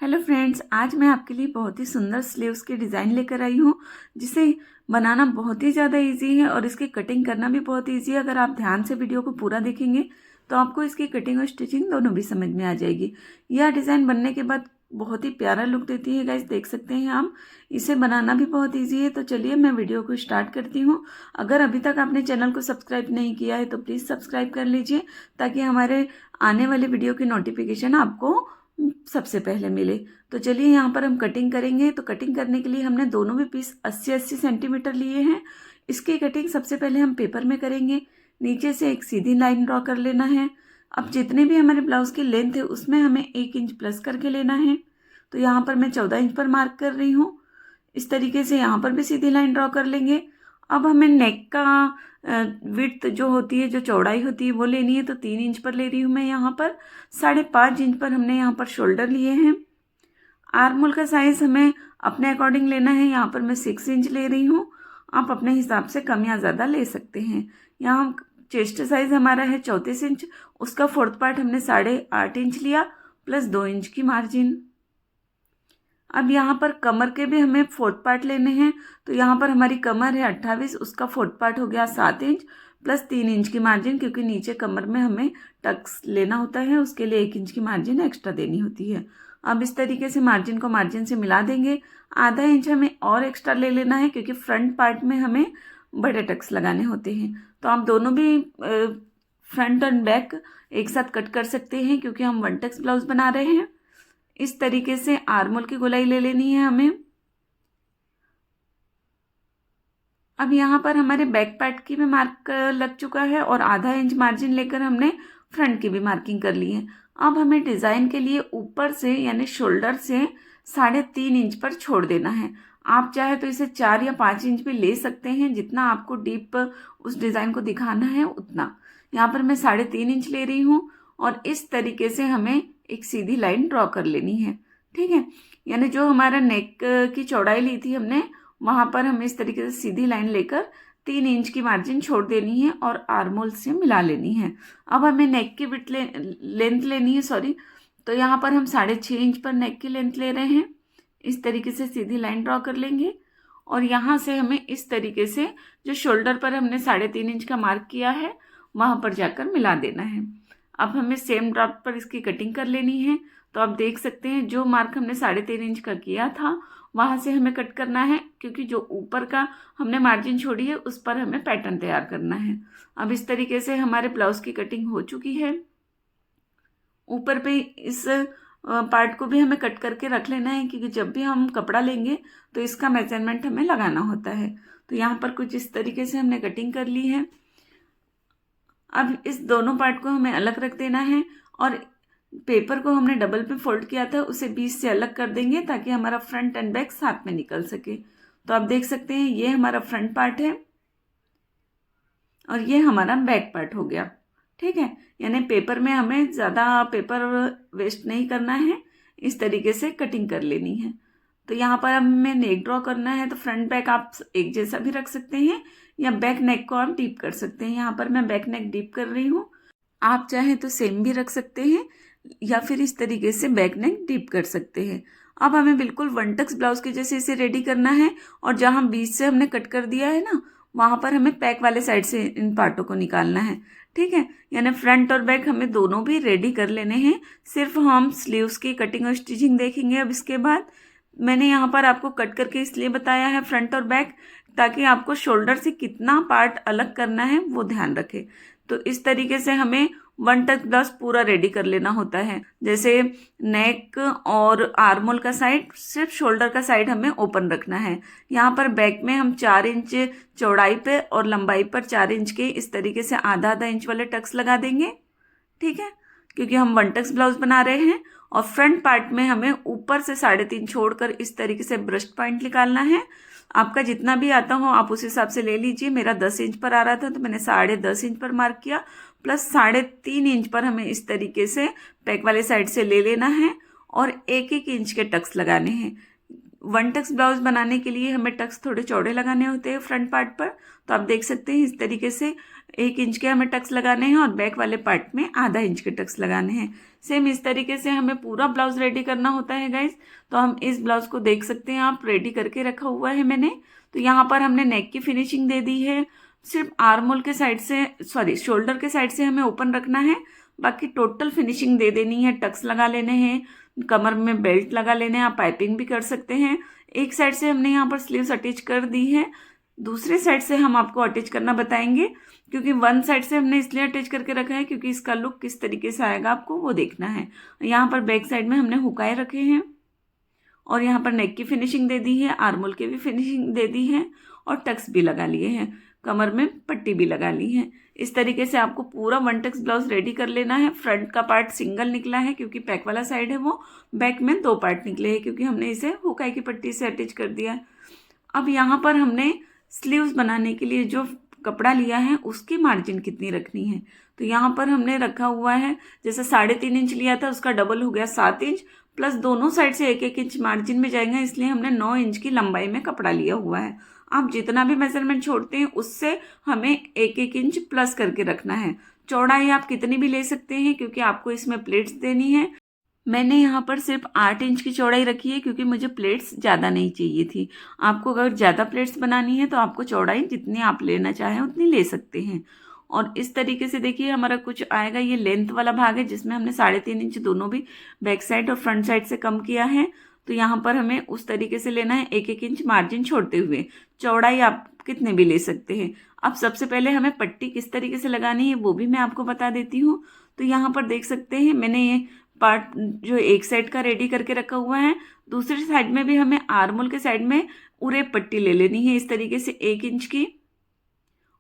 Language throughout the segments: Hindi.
हेलो फ्रेंड्स, आज मैं आपके लिए बहुत ही सुंदर स्लीव्स के डिज़ाइन लेकर आई हूँ जिसे बनाना बहुत ही ज़्यादा इजी है और इसकी कटिंग करना भी बहुत इजी है। अगर आप ध्यान से वीडियो को पूरा देखेंगे तो आपको इसकी कटिंग और स्टिचिंग दोनों भी समझ में आ जाएगी। यह डिज़ाइन बनने के बाद बहुत ही प्यारा लुक देती है गाइस, देख सकते हैं आप। इसे बनाना भी बहुत ईजी है। तो चलिए मैं वीडियो को स्टार्ट करती हूँ। अगर अभी तक आपने चैनल को सब्सक्राइब नहीं किया है तो प्लीज़ सब्सक्राइब कर लीजिए ताकि हमारे आने वाले वीडियो की नोटिफिकेशन आपको सबसे पहले मिले। तो चलिए यहाँ पर हम कटिंग करेंगे। तो कटिंग करने के लिए हमने दोनों भी पीस 80-80 सेंटीमीटर लिए हैं। इसकी कटिंग सबसे पहले हम पेपर में करेंगे। नीचे से एक सीधी लाइन ड्रॉ कर लेना है। अब जितने भी हमारे ब्लाउज की लेंथ है उसमें हमें 1 इंच प्लस करके लेना है। तो यहाँ पर मैं 14 इंच पर मार्क कर रही हूँ। इस तरीके से यहाँ पर भी सीधी लाइन ड्रॉ कर लेंगे। अब हमें नेक का विड्थ जो होती है, जो चौड़ाई होती है वो लेनी है। तो 3 इंच पर ले रही हूँ मैं यहाँ पर। 5.5 इंच पर हमने यहाँ पर शोल्डर लिए हैं। आर्म होल का साइज़ हमें अपने अकॉर्डिंग लेना है। यहाँ पर मैं 6 इंच ले रही हूँ। आप अपने हिसाब से कम या ज़्यादा ले सकते हैं। यहाँ चेस्ट साइज़ हमारा है 34 इंच। उसका 4th पार्ट हमने 8.5 इंच लिया प्लस 2 इंच की मार्जिन। अब यहाँ पर कमर के भी हमें 4th पार्ट लेने हैं। तो यहाँ पर हमारी कमर है 28, उसका 4th पार्ट हो गया 7 इंच प्लस 3 इंच की मार्जिन, क्योंकि नीचे कमर में हमें टक्स लेना होता है, उसके लिए 1 इंच की मार्जिन एक्स्ट्रा देनी होती है। अब इस तरीके से मार्जिन को मार्जिन से मिला देंगे। आधा इंच हमें और एक्स्ट्रा ले लेना है क्योंकि फ्रंट पार्ट में हमें बड़े टक्स लगाने होते हैं। तो आप दोनों भी फ्रंट एंड बैक एक साथ कट कर सकते हैं क्योंकि हम 1 टक्स ब्लाउज बना रहे हैं। इस तरीके से आर्म होल की गोलाई ले लेनी है हमें। अब यहाँ पर हमारे बैक पार्ट की भी मार्क लग चुका है और आधा इंच मार्जिन लेकर हमने फ्रंट की भी मार्किंग कर ली है। अब हमें डिज़ाइन के लिए ऊपर से यानी शोल्डर से 3.5 इंच पर छोड़ देना है। आप चाहे तो इसे 4 या 5 इंच भी ले सकते हैं, जितना आपको डीप उस डिज़ाइन को दिखाना है उतना। यहाँ पर मैं 3.5 इंच ले रही हूँ और इस तरीके से हमें एक सीधी लाइन ड्रॉ कर लेनी है। ठीक है, यानी जो हमारा नेक की चौड़ाई ली थी हमने, वहाँ पर हमें इस तरीके से सीधी लाइन लेकर 3 इंच की मार्जिन छोड़ देनी है और आर्म होल से मिला लेनी है। अब हमें नेक की विड्थ लेंथ लेनी है, सॉरी। तो यहाँ पर हम 6.5 इंच पर नेक की लेंथ ले रहे हैं। इस तरीके से सीधी लाइन ड्रॉ कर लेंगे और यहाँ से हमें इस तरीके से जो शोल्डर पर हमने 3.5 इंच का मार्क किया है वहाँ पर जाकर मिला देना है। अब हमें सेम ड्रॉप पर इसकी कटिंग कर लेनी है। तो आप देख सकते हैं जो मार्क हमने 3.5 इंच का किया था वहाँ से हमें कट करना है, क्योंकि जो ऊपर का हमने मार्जिन छोड़ी है उस पर हमें पैटर्न तैयार करना है। अब इस तरीके से हमारे ब्लाउज की कटिंग हो चुकी है। ऊपर पे इस पार्ट को भी हमें कट करके रख लेना है, क्योंकि जब भी हम कपड़ा लेंगे तो इसका मेजरमेंट हमें लगाना होता है। तो यहाँ पर कुछ इस तरीके से हमने कटिंग कर ली है। अब इस दोनों पार्ट को हमें अलग रख देना है और पेपर को हमने डबल पे फोल्ड किया था उसे बीच से अलग कर देंगे ताकि हमारा फ्रंट एंड बैक साथ में निकल सके। तो आप देख सकते हैं ये हमारा फ्रंट पार्ट है और ये हमारा बैक पार्ट हो गया। ठीक है, यानी पेपर में हमें ज़्यादा पेपर वेस्ट नहीं करना है, इस तरीके से कटिंग कर लेनी है। तो यहाँ पर हमें नेक ड्रॉ करना है। तो फ्रंट बैक आप एक जैसा भी रख सकते हैं या बैक नेक को आप डीप कर सकते हैं। यहाँ पर मैं बैक नेक डीप कर रही हूँ। आप चाहें तो सेम भी रख सकते हैं या फिर इस तरीके से बैक नेक डीप कर सकते हैं। अब हमें बिल्कुल 1 टक्स ब्लाउज के जैसे इसे रेडी करना है और जहाँ बीच से हमने कट कर दिया है ना, वहाँ पर हमें पैक वाले साइड से इन पार्टों को निकालना है। ठीक है, यानी फ्रंट और बैक हमें दोनों भी रेडी कर लेने हैं। सिर्फ हम स्लीव्स की कटिंग और स्टिचिंग देखेंगे। अब इसके बाद मैंने यहाँ पर आपको कट करके इसलिए बताया है फ्रंट और बैक, ताकि आपको शोल्डर से कितना पार्ट अलग करना है वो ध्यान रखें। तो इस तरीके से हमें 1 टक्स ब्लाउज पूरा रेडी कर लेना होता है। जैसे नेक और आर्म होल का साइड, सिर्फ शोल्डर का साइड हमें ओपन रखना है। यहाँ पर बैक में हम 4 इंच चौड़ाई पे और लंबाई पर 4 इंच के इस तरीके से आधा आधा इंच वाले टक्स लगा देंगे। ठीक है, क्योंकि हम 1 टक्स ब्लाउज बना रहे हैं। और फ्रंट पार्ट में हमें ऊपर से 3.5 छोड़कर इस तरीके से ब्रस्ट पॉइंट निकालना है। आपका जितना भी आता हो आप उस हिसाब से ले लीजिए। मेरा 10 इंच पर आ रहा था तो मैंने 10.5 इंच पर मार्क किया, प्लस 3.5 इंच पर हमें इस तरीके से बैक वाले साइड से ले लेना है और 1-1 इंच के टक्स लगाने हैं। वन टक्स ब्लाउज बनाने के लिए हमें टक्स थोड़े चौड़े लगाने होते हैं फ्रंट पार्ट पर। तो आप देख सकते हैं इस तरीके से 1 इंच के हमें टक्स लगाने हैं और बैक वाले पार्ट में आधा इंच के टक्स लगाने हैं। सेम इस तरीके से हमें पूरा ब्लाउज रेडी करना होता है गाइज। तो हम इस ब्लाउज को देख सकते हैं, आप रेडी करके रखा हुआ है मैंने। तो यहाँ पर हमने नेक की फिनिशिंग दे दी है। सिर्फ आर्म के साइड से, सॉरी शोल्डर के साइड से हमें ओपन रखना है, बाकी टोटल फिनिशिंग दे देनी है। टक्स लगा लेने हैं, कमर में बेल्ट लगा लेने हैं, आप पाइपिंग भी कर सकते हैं। एक साइड से हमने यहाँ पर स्लीव्स अटैच कर दी है, दूसरे साइड से हम आपको अटैच करना बताएंगे, क्योंकि वन साइड से हमने इसलिए अटैच करके रखा है क्योंकि इसका लुक किस तरीके से आएगा आपको वो देखना है। यहाँ पर बैक साइड में हमने हुकाए रखे हैं और यहाँ पर नेक की फिनिशिंग दे दी है, आर्मोल की भी फिनिशिंग दे दी है और टक्स भी लगा लिए हैं, कमर में पट्टी भी लगा ली है। इस तरीके से आपको पूरा वन टक्स ब्लाउज रेडी कर लेना है। फ्रंट का पार्ट सिंगल निकला है क्योंकि बैक वाला साइड है वो, बैक में 2 पार्ट निकले हैं क्योंकि हमने इसे हुकाई की पट्टी से अटैच कर दिया है। अब यहाँ पर हमने स्लीव्स बनाने के लिए जो कपड़ा लिया है उसकी मार्जिन कितनी रखनी है। तो यहाँ पर हमने रखा हुआ है, जैसे 3.5 इंच लिया था उसका डबल हो गया 7 इंच, प्लस दोनों साइड से 1-1 इंच मार्जिन में जाएगा, इसलिए हमने 9 इंच की लंबाई में कपड़ा लिया हुआ है। आप जितना भी मेजरमेंट छोड़ते हैं उससे हमें 1-1 इंच प्लस करके रखना है। चौड़ाई आप कितनी भी ले सकते हैं क्योंकि आपको इसमें प्लेट्स देनी है। मैंने यहाँ पर सिर्फ 8 इंच की चौड़ाई रखी है क्योंकि मुझे प्लेट्स ज़्यादा नहीं चाहिए थी। आपको अगर ज़्यादा प्लेट्स बनानी है तो आपको चौड़ाई जितनी आप लेना चाहें उतनी ले सकते हैं। और इस तरीके से देखिए हमारा कुछ आएगा, ये लेंथ वाला भाग है जिसमें हमने 3.5 इंच दोनों भी बैक साइड और फ्रंट साइड से कम किया है। तो यहाँ पर हमें उस तरीके से लेना है, 1-1 इंच मार्जिन छोड़ते हुए। चौड़ाई आप कितने भी ले सकते हैं। अब सबसे पहले हमें पट्टी किस तरीके से लगानी है वो भी मैं आपको बता देती हूँ। तो यहाँ पर देख सकते हैं मैंने ये पार्ट जो एक साइड का रेडी करके रखा हुआ है, दूसरी साइड में भी हमें आर्मोल के साइड में उरेप पट्टी ले लेनी है इस तरीके से 1 इंच की।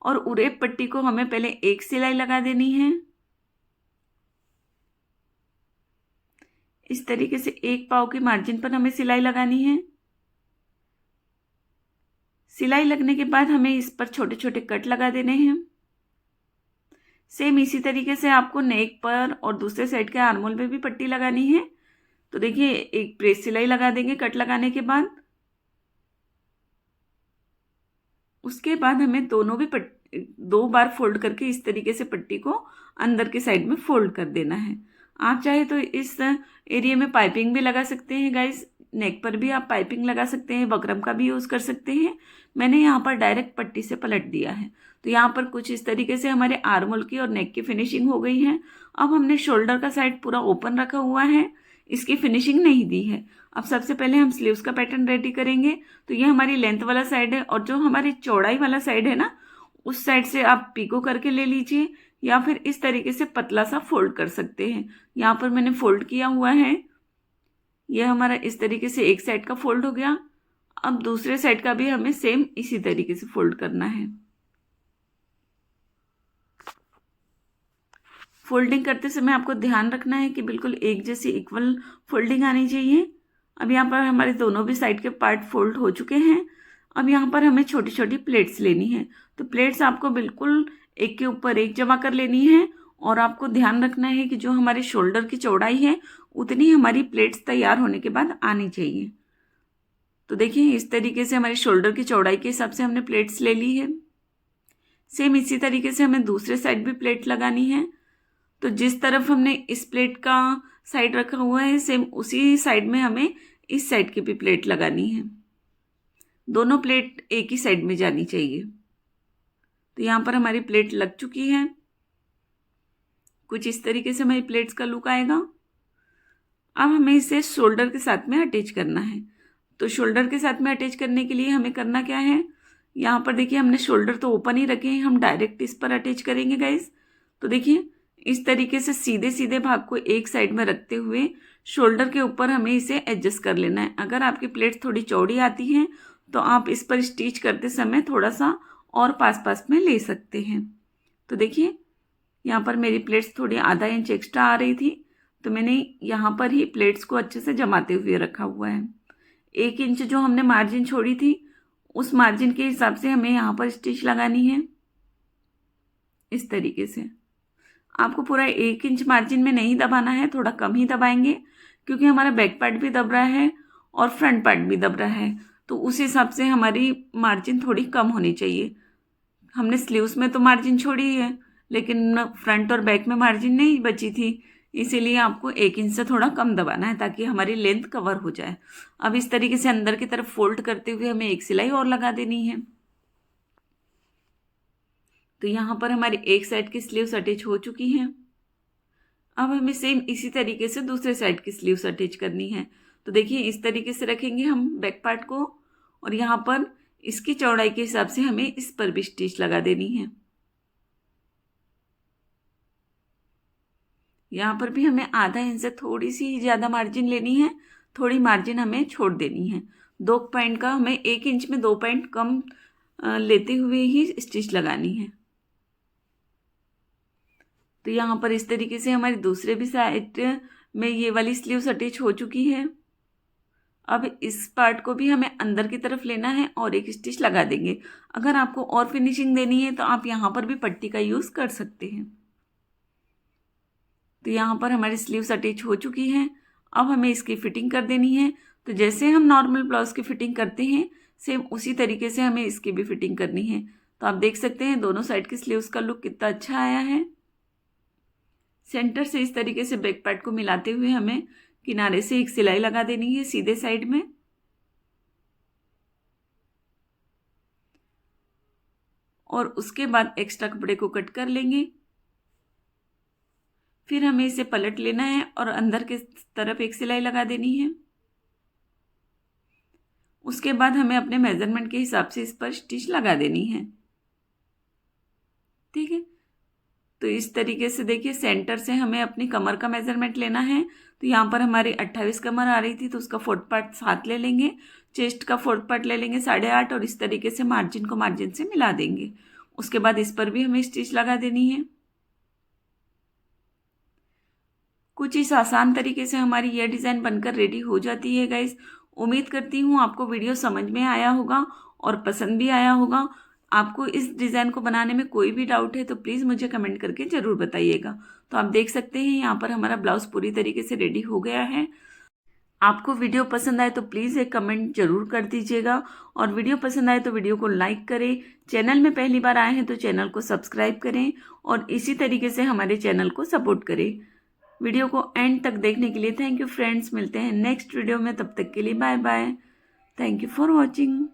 और उरेप पट्टी को हमें पहले एक सिलाई लगा देनी है इस तरीके से, 1 पाव की मार्जिन पर हमें सिलाई लगानी है। सिलाई लगने के बाद हमें इस पर छोटे छोटे कट लगा देने हैं। सेम इसी तरीके से आपको नेक पर और दूसरे साइड के आर्मोल में भी पट्टी लगानी है। तो देखिए एक प्रेस सिलाई लगा देंगे कट लगाने के बाद। उसके बाद हमें दोनों भी 2 बार फोल्ड करके इस तरीके से पट्टी को अंदर के साइड में फोल्ड कर देना है। आप चाहे तो इस एरिया में पाइपिंग भी लगा सकते हैं गाइस, नेक पर भी आप पाइपिंग लगा सकते हैं, बकरम का भी यूज़ कर सकते हैं। मैंने यहाँ पर डायरेक्ट पट्टी से पलट दिया है। तो यहाँ पर कुछ इस तरीके से हमारे आर्मोल की और नेक की फिनिशिंग हो गई है। अब हमने शोल्डर का साइड पूरा ओपन रखा हुआ है, इसकी फिनिशिंग नहीं दी है। अब सबसे पहले हम स्लीव्स का पैटर्न रेडी करेंगे। तो ये हमारी लेंथ वाला साइड है और जो हमारी चौड़ाई वाला साइड है ना, उस साइड से आप पीको करके ले लीजिए या फिर इस तरीके से पतला सा फोल्ड कर सकते हैं। यहाँ पर मैंने फोल्ड किया हुआ है, यह हमारा इस तरीके से एक साइड का फोल्ड हो गया। अब दूसरे साइड का भी हमें सेम इसी तरीके से फोल्ड करना है। फोल्डिंग करते समय आपको ध्यान रखना है कि बिल्कुल एक जैसी इक्वल फोल्डिंग आनी चाहिए। अब यहाँ पर हमारे दोनों भी साइड के पार्ट फोल्ड हो चुके हैं। अब यहाँ पर हमें छोटी छोटी प्लेट्स लेनी है। तो प्लेट्स आपको बिल्कुल एक के ऊपर एक जमा कर लेनी है और आपको ध्यान रखना है कि जो हमारे शोल्डर की चौड़ाई है उतनी हमारी प्लेट्स तैयार होने के बाद आनी चाहिए। तो देखिए इस तरीके से हमारी शोल्डर की चौड़ाई के हिसाब से हमने प्लेट्स ले ली है। सेम इसी तरीके से हमें दूसरे साइड भी प्लेट लगानी है। तो जिस तरफ हमने इस प्लेट का साइड रखा हुआ है सेम उसी साइड में हमें इस साइड की भी प्लेट लगानी है। दोनों प्लेट एक ही साइड में जानी चाहिए। तो यहाँ पर हमारी प्लेट लग चुकी है। कुछ इस तरीके से हमारी प्लेट्स का लुक आएगा। अब हमें इसे शोल्डर के साथ में अटैच करना है। तो शोल्डर के साथ में अटैच करने के लिए हमें करना क्या है, यहाँ पर देखिए हमने शोल्डर तो ओपन ही रखे हैं, हम डायरेक्ट इस पर अटैच करेंगे गाइस। तो देखिए इस तरीके से सीधे सीधे भाग को एक साइड में रखते हुए शोल्डर के ऊपर हमें इसे एडजस्ट कर लेना है। अगर आपकी प्लेट्स थोड़ी चौड़ी आती हैं तो आप इस पर स्टिच करते समय थोड़ा सा और पास पास में ले सकते हैं। तो देखिए यहाँ पर मेरी प्लेट्स थोड़ी आधा इंच एक्स्ट्रा आ रही थी, तो मैंने यहाँ पर ही प्लेट्स को अच्छे से जमाते हुए रखा हुआ है। 1 इंच जो हमने मार्जिन छोड़ी थी उस मार्जिन के हिसाब से हमें यहाँ पर स्टिच लगानी है। इस तरीके से आपको पूरा 1 इंच मार्जिन में नहीं दबाना है, थोड़ा कम ही दबाएंगे क्योंकि हमारा बैक पार्ट भी दब रहा है और फ्रंट पार्ट भी दब रहा है, तो उस हिसाब से हमारी मार्जिन थोड़ी कम होनी चाहिए। हमने स्लीव्स में तो मार्जिन छोड़ी है, लेकिन फ्रंट और बैक में मार्जिन नहीं बची थी, इसीलिए आपको 1 इंच से थोड़ा कम दबाना है ताकि हमारी लेंथ कवर हो जाए। अब इस तरीके से अंदर की तरफ फोल्ड करते हुए हमें एक सिलाई और लगा देनी है। तो यहाँ पर हमारी एक साइड की स्लीव्स अटैच हो चुकी हैं। अब हमें सेम इसी तरीके से दूसरे साइड की स्लीव्स अटैच करनी है। तो देखिए इस तरीके से रखेंगे हम बैक पार्ट को, और यहाँ पर इसकी चौड़ाई के हिसाब से हमें इस पर भी स्टिच लगा देनी है। यहाँ पर भी हमें आधा इंच से थोड़ी सी ज़्यादा मार्जिन लेनी है, थोड़ी मार्जिन हमें छोड़ देनी है। 2 पॉइंट का हमें 1 इंच में 2 पॉइंट कम लेते हुए ही स्टिच लगानी है। तो यहाँ पर इस तरीके से हमारी दूसरे भी साइड में ये वाली स्लीव्स अटैच हो चुकी है। अब इस पार्ट को भी हमें अंदर की तरफ लेना है और एक स्टिच लगा देंगे। अगर आपको और फिनिशिंग देनी है तो आप यहाँ पर भी पट्टी का यूज़ कर सकते हैं। तो यहाँ पर हमारी स्लीव्स अटैच हो चुकी हैं। अब हमें इसकी फिटिंग कर देनी है। तो जैसे हम नॉर्मल ब्लाउज की फिटिंग करते हैं, सेम उसी तरीके से हमें इसकी भी फिटिंग करनी है। तो आप देख सकते हैं दोनों साइड की स्लीव्स का लुक कितना अच्छा आया है। सेंटर से इस तरीके से बैक पार्ट को मिलाते हुए हमें किनारे से एक सिलाई लगा देनी है सीधे साइड में, और उसके बाद एक्स्ट्रा कपड़े को कट कर लेंगे। फिर हमें इसे पलट लेना है और अंदर की तरफ एक सिलाई लगा देनी है। उसके बाद हमें अपने मेजरमेंट के हिसाब से इस पर स्टिच लगा देनी है। ठीक है, तो इस तरीके से देखिए सेंटर से हमें अपनी कमर का मेजरमेंट लेना है। तो यहाँ पर हमारी 28 कमर आ रही थी, तो उसका 4th पार्ट 7 ले लेंगे, चेस्ट का 4th पार्ट ले लेंगे 8.5, और इस तरीके से मार्जिन को मार्जिन से मिला देंगे। उसके बाद इस पर भी हमें स्टिच लगा देनी है। कुछ इस आसान तरीके से हमारी यह डिज़ाइन बनकर रेडी हो जाती है गाइस। उम्मीद करती हूँ आपको वीडियो समझ में आया होगा और पसंद भी आया होगा। आपको इस डिज़ाइन को बनाने में कोई भी डाउट है तो प्लीज़ मुझे कमेंट करके ज़रूर बताइएगा। तो आप देख सकते हैं यहाँ पर हमारा ब्लाउज़ पूरी तरीके से रेडी हो गया है। आपको वीडियो पसंद आए तो प्लीज़ एक कमेंट ज़रूर कर दीजिएगा, और वीडियो पसंद आए तो वीडियो को लाइक करें। चैनल में पहली बार आए हैं तो चैनल को सब्सक्राइब करें, और इसी तरीके से हमारे चैनल को सपोर्ट करें। वीडियो को एंड तक देखने के लिए थैंक यू फ्रेंड्स। मिलते हैं नेक्स्ट वीडियो में, तब तक के लिए bye bye. Thank you for watching.